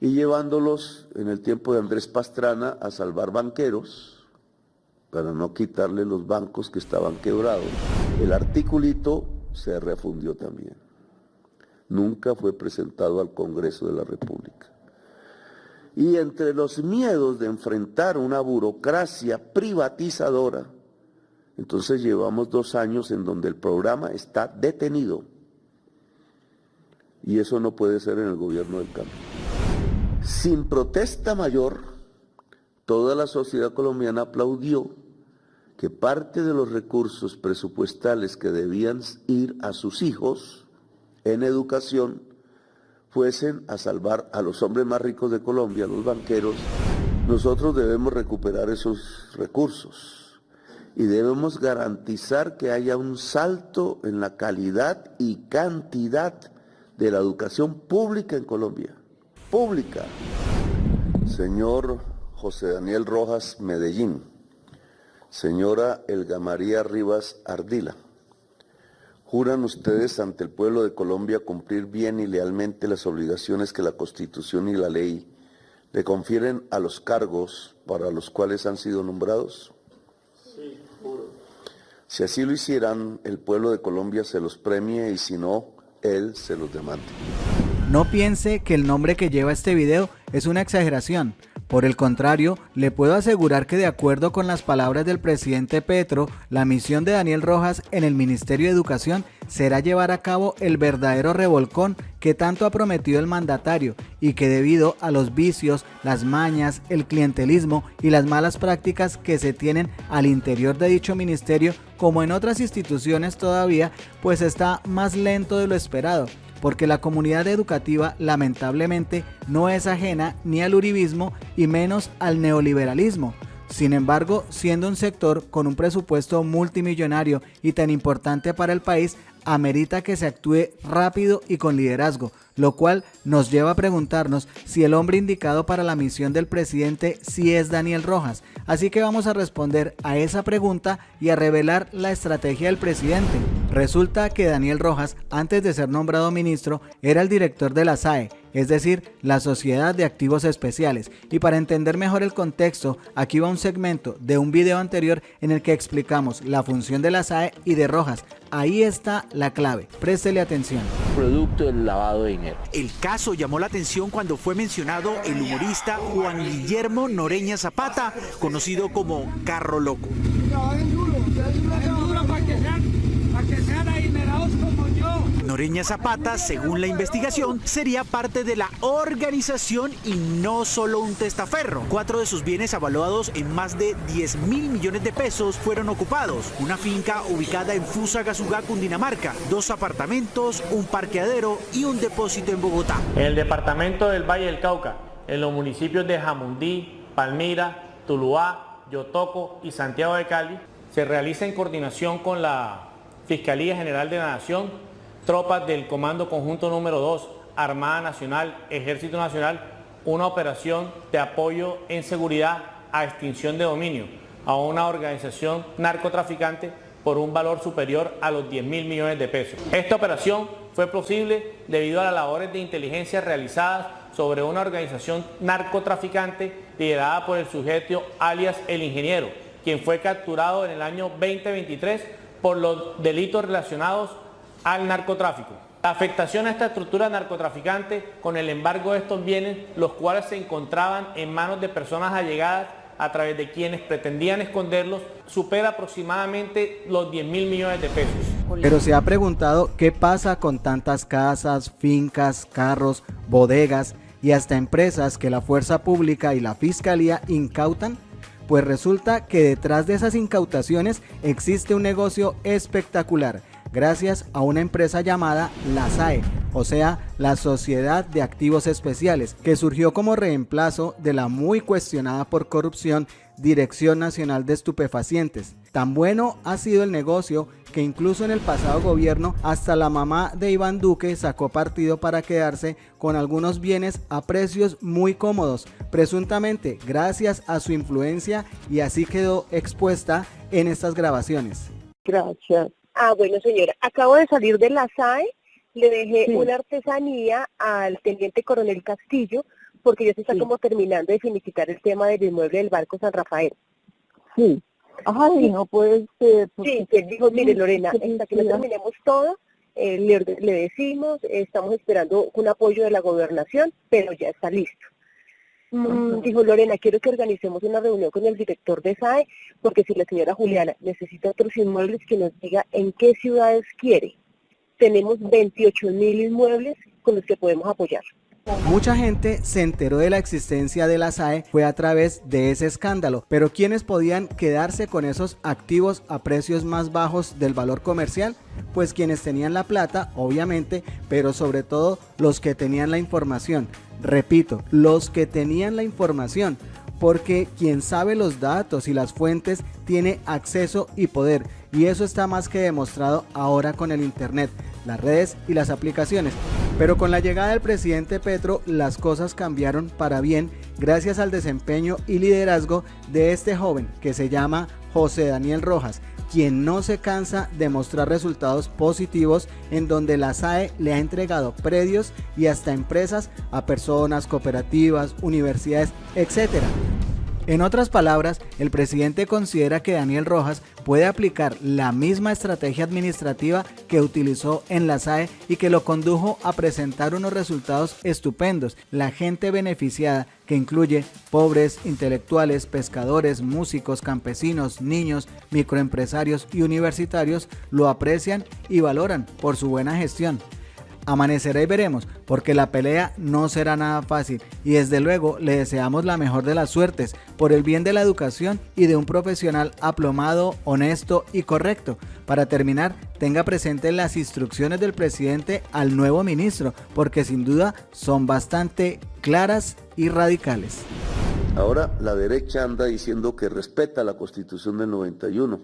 y llevándolos en el tiempo de Andrés Pastrana a salvar banqueros para no quitarle los bancos que estaban quebrados. El articulito se refundió también. Nunca fue presentado al Congreso de la República. Y entre los miedos de enfrentar una burocracia privatizadora, entonces llevamos 2 años en donde el programa está detenido. Y eso no puede ser en el gobierno del cambio. Sin protesta mayor, toda la sociedad colombiana aplaudió que parte de los recursos presupuestales que debían ir a sus hijos en educación fuesen a salvar a los hombres más ricos de Colombia, los banqueros. Nosotros debemos recuperar esos recursos y debemos garantizar que haya un salto en la calidad y cantidad de la educación pública en Colombia. Pública. Señor José Daniel Rojas Medellín, señora Elga María Rivas Ardila, ¿juran ustedes ante el pueblo de Colombia cumplir bien y lealmente las obligaciones que la Constitución y la ley le confieren a los cargos para los cuales han sido nombrados? Sí, juro. Si así lo hicieran, el pueblo de Colombia se los premie y si no, él se los demande. No piense que el nombre que lleva este video es una exageración. Por el contrario, le puedo asegurar que de acuerdo con las palabras del presidente Petro, la misión de Daniel Rojas en el Ministerio de Educación será llevar a cabo el verdadero revolcón que tanto ha prometido el mandatario y que debido a los vicios, las mañas, el clientelismo y las malas prácticas que se tienen al interior de dicho ministerio, como en otras instituciones todavía, pues está más lento de lo esperado. Porque la comunidad educativa lamentablemente no es ajena ni al uribismo y menos al neoliberalismo. Sin embargo, siendo un sector con un presupuesto multimillonario y tan importante para el país, amerita que se actúe rápido y con liderazgo, lo cual nos lleva a preguntarnos si el hombre indicado para la misión del presidente sí es Daniel Rojas. Así que vamos a responder a esa pregunta y a revelar la estrategia del presidente. Resulta que Daniel Rojas, antes de ser nombrado ministro, era el director de la SAE, es decir, la Sociedad de Activos Especiales. Y para entender mejor el contexto, aquí va un segmento de un video anterior en el que explicamos la función de la SAE y de Rojas. Ahí está la clave, préstele atención. Producto del lavado de dinero. El caso llamó la atención cuando fue mencionado el humorista Juan Guillermo Noreña Zapata, conocido como Carro Loco. Noreña Zapata, según la investigación, sería parte de la organización y no solo un testaferro. 4 de sus bienes avaluados en más de 10.000 millones de pesos fueron ocupados. Una finca ubicada en Fusagasugá, Cundinamarca, 2 apartamentos, un parqueadero y un depósito en Bogotá. En el departamento del Valle del Cauca, en los municipios de Jamundí, Palmira, Tuluá, Yotoco y Santiago de Cali, se realiza en coordinación con la Fiscalía General de la Nación, tropas del Comando Conjunto número 2, Armada Nacional, Ejército Nacional, una operación de apoyo en seguridad a extinción de dominio a una organización narcotraficante por un valor superior a los 10.000 millones de pesos. Esta operación fue posible debido a las labores de inteligencia realizadas sobre una organización narcotraficante liderada por el sujeto alias El Ingeniero, quien fue capturado en el año 2023 por los delitos relacionados al narcotráfico. La afectación a esta estructura narcotraficante con el embargo de estos bienes, los cuales se encontraban en manos de personas allegadas a través de quienes pretendían esconderlos, supera aproximadamente los 10.000 millones de pesos. Pero se ha preguntado qué pasa con tantas casas, fincas, carros, bodegas y hasta empresas que la fuerza pública y la fiscalía incautan. Pues resulta que detrás de esas incautaciones existe un negocio espectacular, gracias a una empresa llamada la SAE, o sea, la Sociedad de Activos Especiales, que surgió como reemplazo de la muy cuestionada por corrupción Dirección Nacional de Estupefacientes. Tan bueno ha sido el negocio que incluso en el pasado gobierno hasta la mamá de Iván Duque sacó partido para quedarse con algunos bienes a precios muy cómodos, presuntamente gracias a su influencia, y así quedó expuesta en estas grabaciones. Gracias. Bueno, señora, acabo de salir de la SAE, le dejé una artesanía al teniente coronel Castillo porque ya se está como terminando de finiquitar el tema del inmueble del Banco San Rafael. Sí. Ay, no puede ser. Sí, que él dijo, mire Lorena, hasta que no terminemos todo, le decimos, estamos esperando un apoyo de la gobernación, pero ya está listo. Dijo Lorena, quiero que organicemos una reunión con el director de SAE, porque si la señora Juliana necesita otros inmuebles, que nos diga en qué ciudades quiere. Tenemos 28.000 inmuebles con los que podemos apoyar. Mucha gente se enteró de la existencia de la SAE fue a través de ese escándalo, pero ¿quiénes podían quedarse con esos activos a precios más bajos del valor comercial? Pues quienes tenían la plata, obviamente, pero sobre todo los que tenían la información. Repito, los que tenían la información, porque quien sabe los datos y las fuentes tiene acceso y poder, y eso está más que demostrado ahora con el internet, las redes y las aplicaciones. Pero con la llegada del presidente Petro, las cosas cambiaron para bien gracias al desempeño y liderazgo de este joven que se llama José Daniel Rojas, quien no se cansa de mostrar resultados positivos en donde la SAE le ha entregado predios y hasta empresas a personas, cooperativas, universidades, etc. En otras palabras, el presidente considera que Daniel Rojas puede aplicar la misma estrategia administrativa que utilizó en la SAE y que lo condujo a presentar unos resultados estupendos. La gente beneficiada, que incluye pobres, intelectuales, pescadores, músicos, campesinos, niños, microempresarios y universitarios, lo aprecian y valoran por su buena gestión. Amanecerá y veremos, porque la pelea no será nada fácil y desde luego le deseamos la mejor de las suertes por el bien de la educación y de un profesional aplomado, honesto y correcto. Para terminar, tenga presente las instrucciones del presidente al nuevo ministro, porque sin duda son bastante claras y radicales. Ahora la derecha anda diciendo que respeta la Constitución del 91,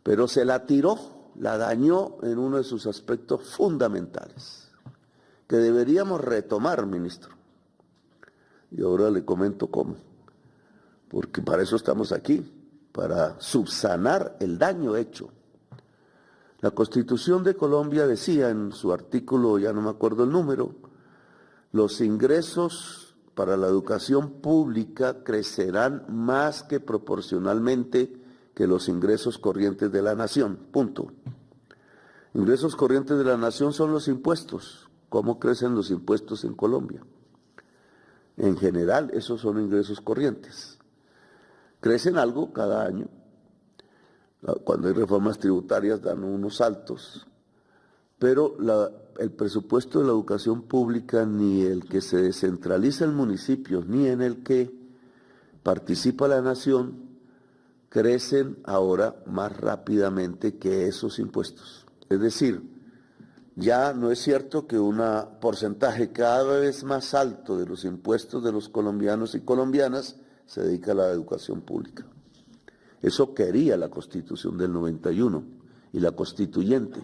pero se la tiró, la dañó en uno de sus aspectos fundamentales, que deberíamos retomar, ministro. Y ahora le comento cómo, porque para eso estamos aquí, para subsanar el daño hecho. La Constitución de Colombia decía en su artículo, ya no me acuerdo el número, los ingresos para la educación pública crecerán más que proporcionalmente que los ingresos corrientes de la nación, punto. Ingresos corrientes de la nación son los impuestos. ¿Cómo crecen los impuestos en Colombia? En general, esos son ingresos corrientes. Crecen algo cada año. Cuando hay reformas tributarias dan unos saltos, pero el presupuesto de la educación pública, ni el que se descentraliza en municipios, ni en el que participa la nación, crecen ahora más rápidamente que esos impuestos. Es decir, ya no es cierto que un porcentaje cada vez más alto de los impuestos de los colombianos y colombianas se dedica a la educación pública. Eso quería la Constitución del 91 y la constituyente.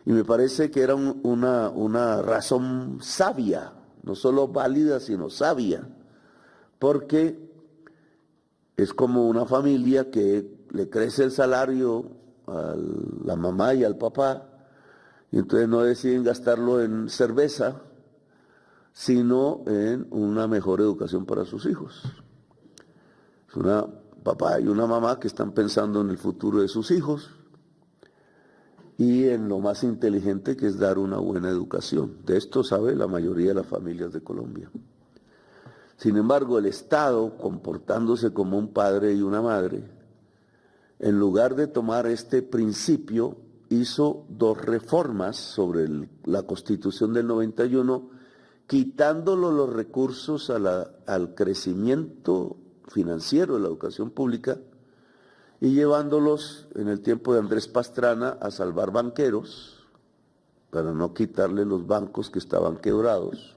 Y me parece que era una razón sabia, no solo válida, sino sabia, porque es como una familia que le crece el salario a la mamá y al papá, y entonces no deciden gastarlo en cerveza, sino en una mejor educación para sus hijos. Es una papá y una mamá que están pensando en el futuro de sus hijos y en lo más inteligente que es dar una buena educación. De esto sabe la mayoría de las familias de Colombia. Sin embargo, el Estado, comportándose como un padre y una madre, en lugar de tomar este principio, hizo dos reformas sobre la Constitución del 91, quitándole los recursos al crecimiento financiero de la educación pública y llevándolos en el tiempo de Andrés Pastrana a salvar banqueros, para no quitarle los bancos que estaban quebrados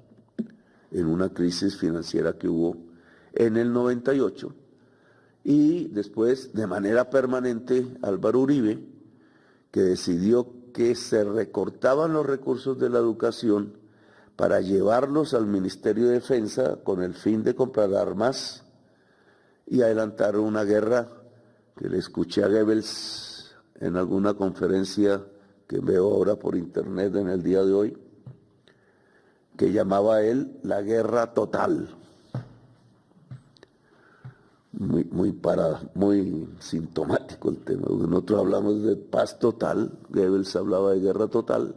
en una crisis financiera que hubo en el 98, y después de manera permanente Álvaro Uribe, que decidió que se recortaban los recursos de la educación para llevarlos al Ministerio de Defensa con el fin de comprar armas y adelantar una guerra que le escuché a Goebbels en alguna conferencia que veo ahora por internet en el día de hoy, que llamaba él la guerra total. Muy sintomático el tema. Nosotros hablamos de paz total, Goebbels hablaba de guerra total,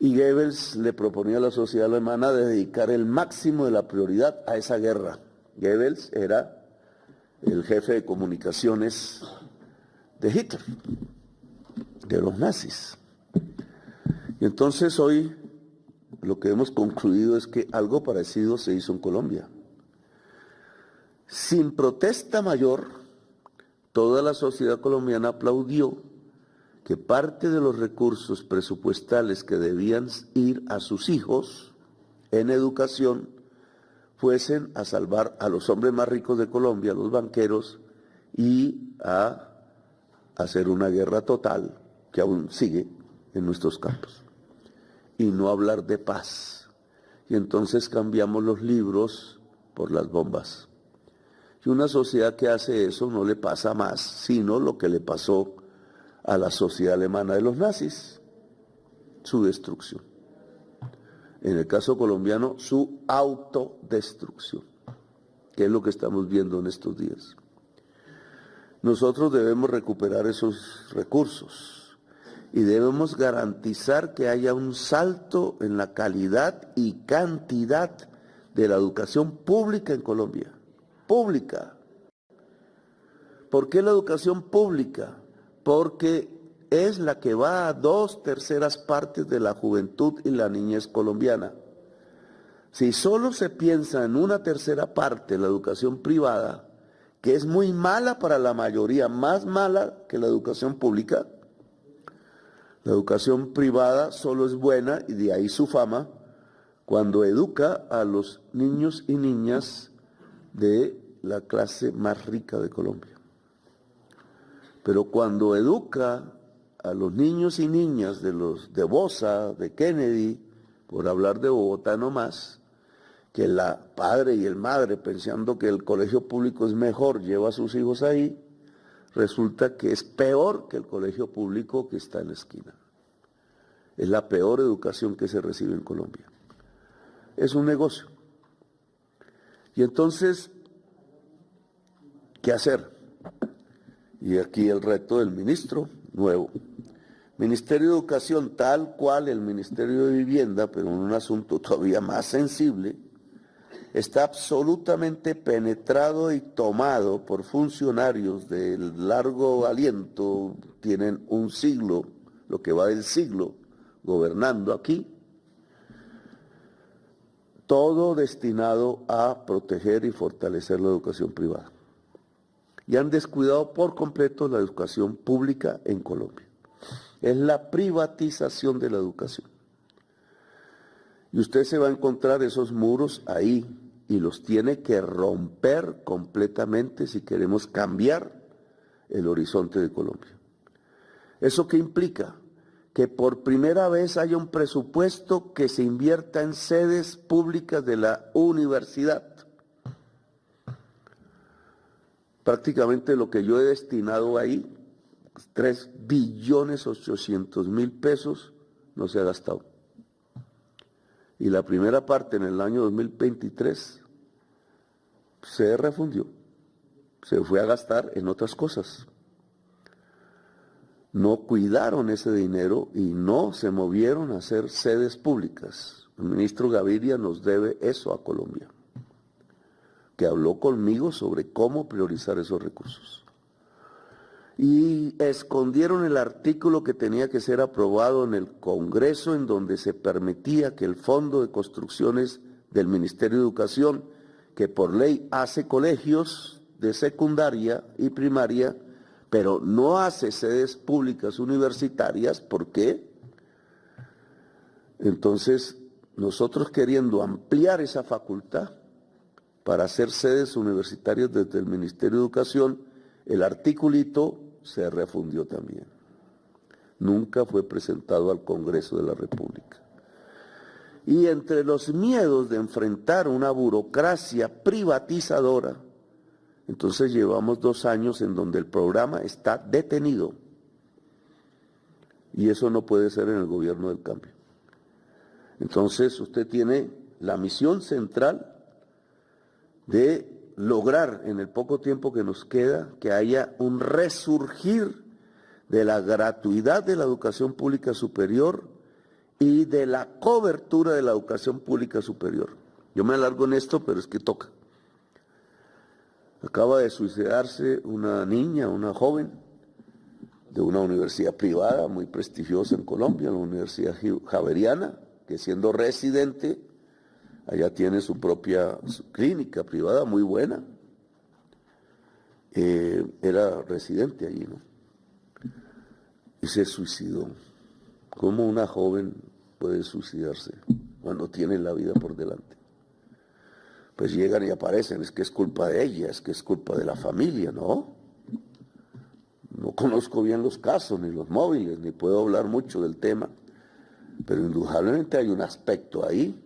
y Goebbels le proponía a la sociedad alemana dedicar el máximo de la prioridad a esa guerra. Goebbels era el jefe de comunicaciones de Hitler, de los nazis. Y entonces hoy lo que hemos concluido es que algo parecido se hizo en Colombia. Sin protesta mayor, toda la sociedad colombiana aplaudió que parte de los recursos presupuestales que debían ir a sus hijos en educación fuesen a salvar a los hombres más ricos de Colombia, los banqueros, y a hacer una guerra total que aún sigue en nuestros campos. Y no hablar de paz. Y entonces cambiamos los libros por las bombas. Y una sociedad que hace eso no le pasa más, sino lo que le pasó a la sociedad alemana de los nazis, su destrucción. En el caso colombiano, su autodestrucción, que es lo que estamos viendo en estos días. Nosotros debemos recuperar esos recursos y debemos garantizar que haya un salto en la calidad y cantidad de la educación pública en Colombia. Pública. ¿Por qué la educación pública? Porque es la que va a 2/3 partes de la juventud y la niñez colombiana. Si solo se piensa en 1/3 parte de la educación privada, que es muy mala para la mayoría, más mala que la educación pública, la educación privada solo es buena, y de ahí su fama, cuando educa a los niños y niñas de la clase más rica de Colombia. Pero cuando educa a los niños y niñas de los de Bosa, de Kennedy, por hablar de Bogotá nomás, que la padre y el madre, pensando que el colegio público es mejor, lleva a sus hijos ahí, resulta que es peor que el colegio público que está en la esquina. Es la peor educación que se recibe en Colombia. Es un negocio. Y entonces, ¿qué hacer? Y aquí el reto del ministro nuevo. Ministerio de Educación, tal cual el Ministerio de Vivienda, pero en un asunto todavía más sensible, está absolutamente penetrado y tomado por funcionarios de largo aliento, tienen un siglo, lo que va del siglo, gobernando aquí, todo destinado a proteger y fortalecer la educación privada. Y han descuidado por completo la educación pública en Colombia. Es la privatización de la educación. Y usted se va a encontrar esos muros ahí y los tiene que romper completamente si queremos cambiar el horizonte de Colombia. ¿Eso qué implica? Que por primera vez haya un presupuesto que se invierta en sedes públicas de la universidad. Prácticamente lo que yo he destinado ahí, 3.800.000 pesos, no se ha gastado. Y la primera parte en el año 2023 se refundió, se fue a gastar en otras cosas. No cuidaron ese dinero y no se movieron a hacer sedes públicas. El ministro Gaviria nos debe eso a Colombia, que habló conmigo sobre cómo priorizar esos recursos. Y escondieron el artículo que tenía que ser aprobado en el Congreso, en donde se permitía que el Fondo de Construcciones del Ministerio de Educación, que por ley hace colegios de secundaria y primaria, pero no hace sedes públicas universitarias. ¿Por qué? Entonces, nosotros queriendo ampliar esa facultad para hacer sedes universitarias desde el Ministerio de Educación, el articulito se refundió también. Nunca fue presentado al Congreso de la República. Y entre los miedos de enfrentar una burocracia privatizadora, entonces llevamos 2 años en donde el programa está detenido. Y eso no puede ser en el gobierno del cambio. Entonces usted tiene la misión central de lograr en el poco tiempo que nos queda que haya un resurgir de la gratuidad de la educación pública superior y de la cobertura de la educación pública superior. Yo me alargo en esto, pero es que toca. Acaba de suicidarse una niña, una joven, de una universidad privada muy prestigiosa en Colombia, la Universidad Javeriana, que siendo residente, allá tiene su propia clínica privada muy buena. Era residente allí, ¿no? Y se suicidó. ¿Cómo una joven puede suicidarse cuando tiene la vida por delante? Pues llegan y aparecen, es que es culpa de ella, es que es culpa de la familia, ¿no? No conozco bien los casos, ni los móviles, ni puedo hablar mucho del tema, pero indudablemente hay un aspecto ahí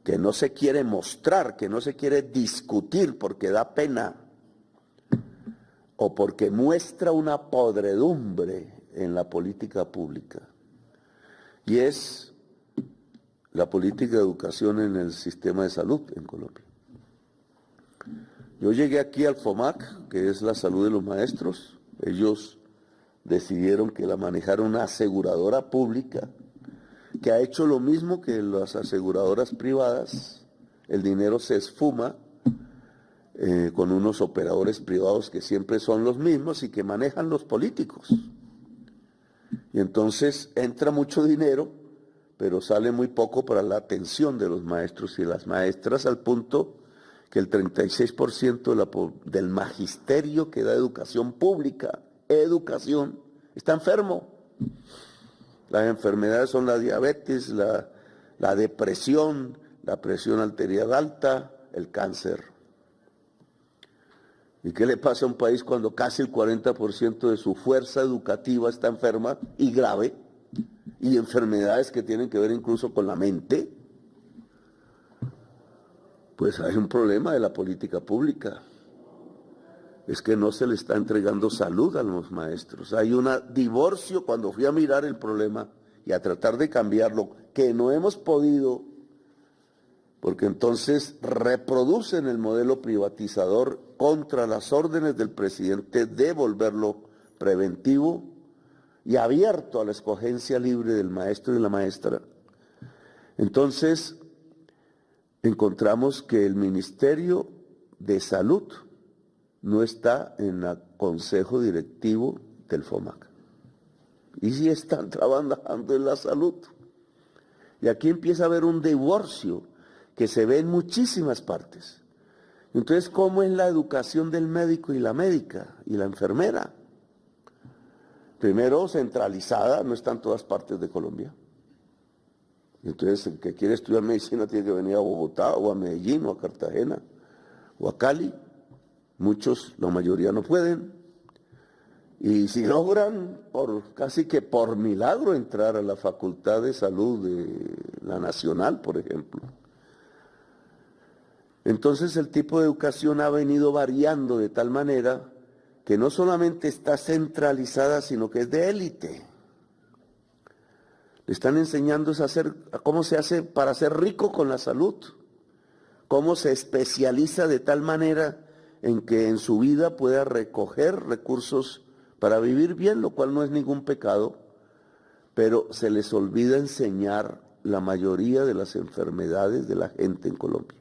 que no se quiere mostrar, que no se quiere discutir porque da pena o porque muestra una podredumbre en la política pública. Y es la política de educación en el sistema de salud en Colombia. Yo llegué aquí al FOMAC, que es la salud de los maestros. Ellos decidieron que la manejara una aseguradora pública, que ha hecho lo mismo que las aseguradoras privadas. El dinero se esfuma con unos operadores privados que siempre son los mismos y que manejan los políticos. Y entonces entra mucho dinero, pero sale muy poco para la atención de los maestros y las maestras, al punto que el 36% del magisterio que da educación pública, está enfermo. Las enfermedades son la diabetes, la depresión, la presión arterial alta, el cáncer. ¿Y qué le pasa a un país cuando casi el 40% de su fuerza educativa está enferma y grave? Y enfermedades que tienen que ver incluso con la mente. Pues hay un problema de la política pública. Es que no se le está entregando salud a los maestros. Hay un divorcio. Cuando fui a mirar el problema y a tratar de cambiarlo, que no hemos podido, porque entonces reproducen el modelo privatizador contra las órdenes del presidente de volverlo preventivo y abierto a la escogencia libre del maestro y la maestra. Entonces, encontramos que el Ministerio de Salud no está en el consejo directivo del FOMAC. Y sí están trabajando en la salud. Y aquí empieza a haber un divorcio que se ve en muchísimas partes. Entonces, ¿cómo es la educación del médico y la médica y la enfermera? Primero, centralizada, no está en todas partes de Colombia. Entonces, el que quiere estudiar medicina tiene que venir a Bogotá, o a Medellín, o a Cartagena, o a Cali. Muchos, la mayoría no pueden. Y si logran, casi que por milagro, entrar a la Facultad de Salud de la Nacional, por ejemplo. Entonces el tipo de educación ha venido variando de tal manera que no solamente está centralizada, sino que es de élite. Le están enseñando a cómo se hace para ser rico con la salud, cómo se especializa de tal manera en que en su vida pueda recoger recursos para vivir bien, lo cual no es ningún pecado, pero se les olvida enseñar la mayoría de las enfermedades de la gente en Colombia,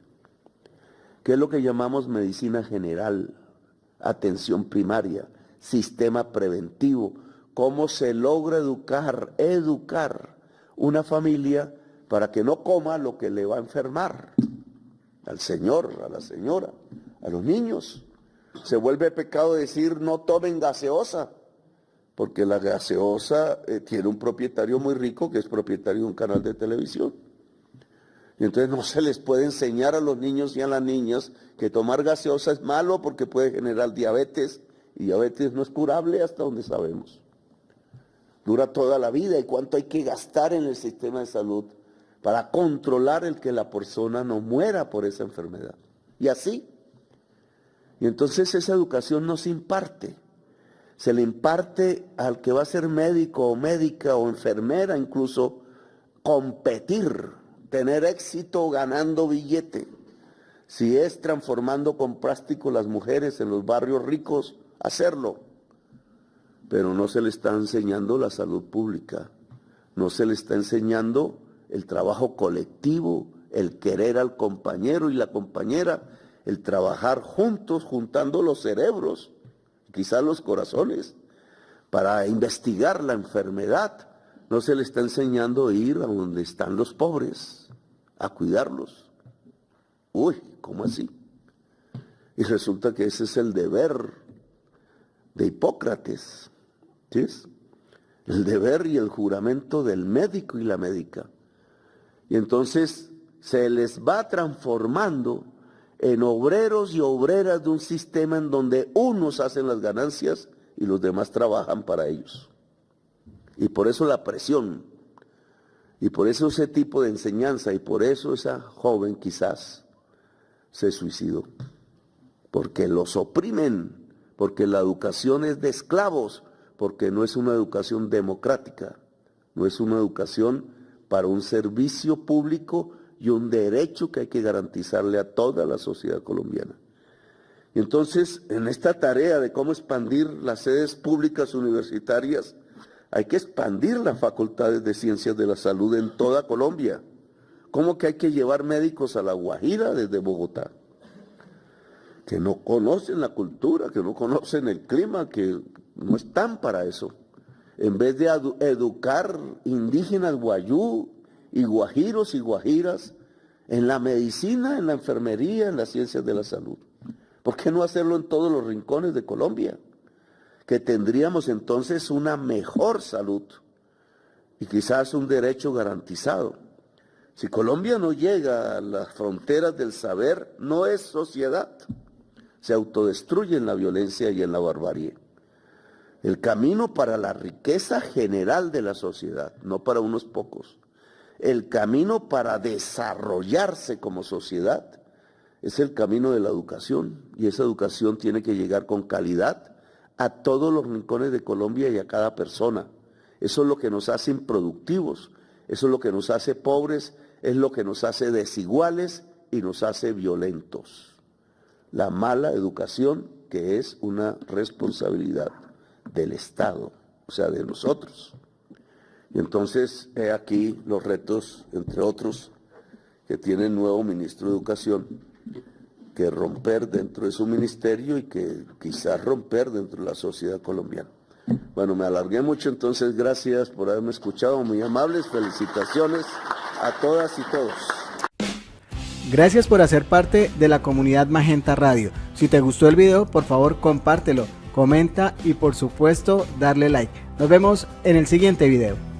que es lo que llamamos medicina general, atención primaria, sistema preventivo, cómo se logra educar una familia para que no coma lo que le va a enfermar al señor, a la señora, a los niños. Se vuelve pecado decir no tomen gaseosa, porque la gaseosa tiene un propietario muy rico que es propietario de un canal de televisión. Y entonces no se les puede enseñar a los niños y a las niñas que tomar gaseosa es malo porque puede generar diabetes, y diabetes no es curable hasta donde sabemos. Dura toda la vida, y cuánto hay que gastar en el sistema de salud para controlar el que la persona no muera por esa enfermedad. Y así. Y entonces esa educación no se imparte. Se le imparte al que va a ser médico o médica o enfermera incluso competir, tener éxito ganando billete. Si es transformando con plástico las mujeres en los barrios ricos, hacerlo. Pero no se le está enseñando la salud pública, no se le está enseñando el trabajo colectivo, el querer al compañero y la compañera, el trabajar juntos, juntando los cerebros, quizás los corazones, para investigar la enfermedad. No se le está enseñando a ir a donde están los pobres, a cuidarlos. Uy, ¿cómo así? Y resulta que ese es el deber de Hipócrates, ¿sí? El deber y el juramento del médico y la médica. Y entonces se les va transformando en obreros y obreras de un sistema en donde unos hacen las ganancias y los demás trabajan para ellos. Y por eso la presión, y por eso ese tipo de enseñanza, y por eso esa joven quizás se suicidó. Porque los oprimen, porque la educación es de esclavos, porque no es una educación democrática, no es una educación para un servicio público y un derecho que hay que garantizarle a toda la sociedad colombiana. Y entonces, en esta tarea de cómo expandir las sedes públicas universitarias, hay que expandir las facultades de ciencias de la salud en toda Colombia. ¿Cómo que hay que llevar médicos a La Guajira desde Bogotá? Que no conocen la cultura, que no conocen el clima, que no están para eso. En vez de educar indígenas guayú y guajiros y guajiras en la medicina, en la enfermería, en las ciencias de la salud. ¿Por qué no hacerlo en todos los rincones de Colombia? Que tendríamos entonces una mejor salud y quizás un derecho garantizado. Si Colombia no llega a las fronteras del saber, no es sociedad. Se autodestruye en la violencia y en la barbarie. El camino para la riqueza general de la sociedad, no para unos pocos. El camino para desarrollarse como sociedad es el camino de la educación. Y esa educación tiene que llegar con calidad a todos los rincones de Colombia y a cada persona. Eso es lo que nos hace improductivos, eso es lo que nos hace pobres, es lo que nos hace desiguales y nos hace violentos. La mala educación, que es una responsabilidad del Estado, o sea, de nosotros. Y entonces, he aquí los retos, entre otros, que tiene el nuevo ministro de Educación, que romper dentro de su ministerio y que quizás romper dentro de la sociedad colombiana. Bueno, me alargué mucho, entonces gracias por haberme escuchado, muy amables, felicitaciones a todas y todos. Gracias por hacer parte de la comunidad Magenta Radio. Si te gustó el video, por favor compártelo, comenta y por supuesto darle like. Nos vemos en el siguiente video.